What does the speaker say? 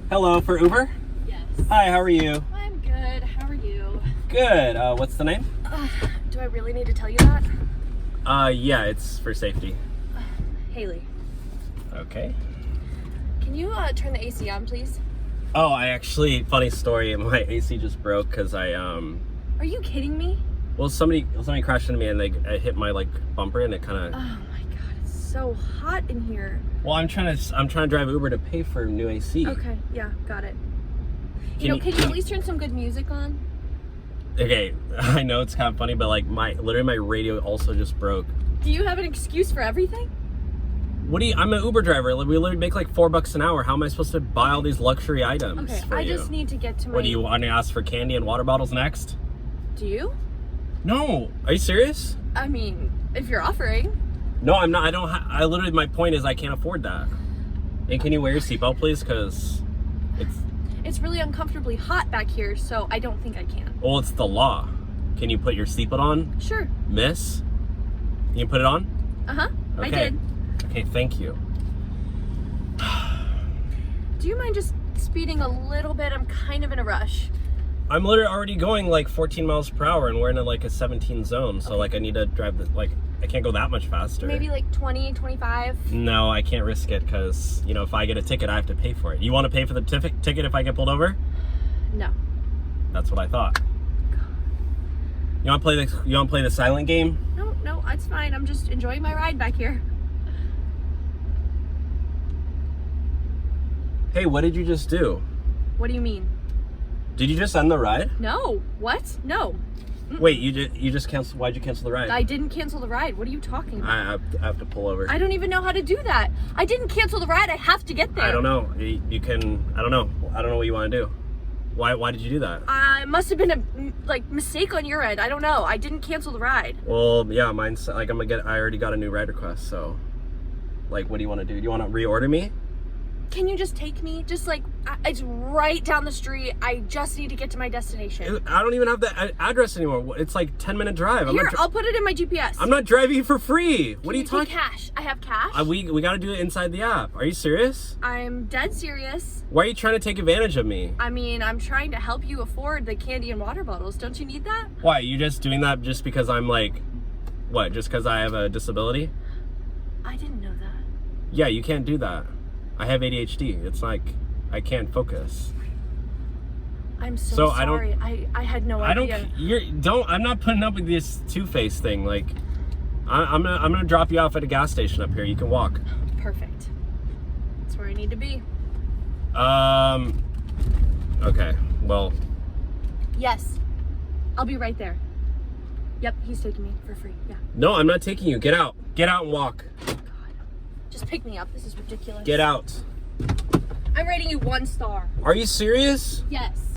Hello, for Uber? Yes. Hi, how are you? I'm good. How are you? Good. What's the name? Do I really need to tell you that? Yeah, it's for safety. Haley. Okay. Can you turn the AC on, please? Oh, I actually, funny story, my AC just broke because I, Are you kidding me? well, somebody crashed into me and I hit my, like, bumper and it kind Oh of... my god, it's so hot in here. Well, I'm trying to drive Uber to pay for new AC. Okay, yeah, got it. Can you at least turn some good music on? Okay, I know it's kind of funny, but, like, literally my radio also just broke. Do you have an excuse for everything? I'm an Uber driver. We literally make like $4 an hour. How am I supposed to buy all these luxury items Okay, for I you? just need to get to my... What, do you want to ask for candy and water bottles next? Do you? No. Are you serious? I mean, if you're offering. No, I'm not. I literally, my point is I can't afford that. And can you wear your seatbelt, please? Because It's really uncomfortably hot back here, so I don't think I can. well, it's the law. Can you put your seatbelt on, Sure. miss? Can you put it on? Uh-huh, Okay. I did. Okay, thank you. Do you mind just speeding a little bit? I'm kind of in a rush. I'm literally already going like 14 miles per hour and we're in like a 17 zone. So like I need to drive I can't go that much faster. Maybe like 20, 25? No, I can't risk it because, you know, if I get a ticket, I have to pay for it. You want to pay for the ticket if I get pulled over? No. That's what I thought. You want to play the silent game? No, it's fine. I'm just enjoying my ride back here. Hey, what did you just do? What do you mean? Did you just end the ride? No. What? No. Wait, you just canceled? Why'd you cancel the ride? I didn't cancel the ride. What are you talking about? I have to pull over. I don't even know how to do that. I didn't cancel the ride. I have to get there. I don't know. You can. I don't know. I don't know what you want to do. Why did you do that? It must have been a mistake on your end. I don't know. I didn't cancel the ride. Well, yeah, mine's like I already got a new ride request. So, like, what do you want to do? Do you want to reorder me? Can you just take me? Just like, it's right down the street. I just need to get to my destination. I don't even have the address anymore. It's like 10-minute drive. Here, I'll put it in my GPS. I'm not driving you for free. What are you talking? Cash. I have cash. We got to do it inside the app. Are you serious? I'm dead serious. Why are you trying to take advantage of me? I mean, I'm trying to help you afford the candy and water bottles. Don't you need that? Why? You just doing that just because I'm like, what? Just because I have a disability? I didn't know that. Yeah, you can't do that. I have ADHD. It's like I can't focus. I'm so I don't- sorry. I had no idea. I'm not putting up with this two-face thing. Like, I'm gonna drop you off at a gas station up here. You can walk. Perfect. That's where I need to be. Okay. Well. Yes. I'll be right there. Yep, he's taking me for free. Yeah. No, I'm not taking you. Get out. Get out and walk. God. Just pick me up. This is ridiculous. Get out. I'm rating you 1 star. Are you serious? Yes.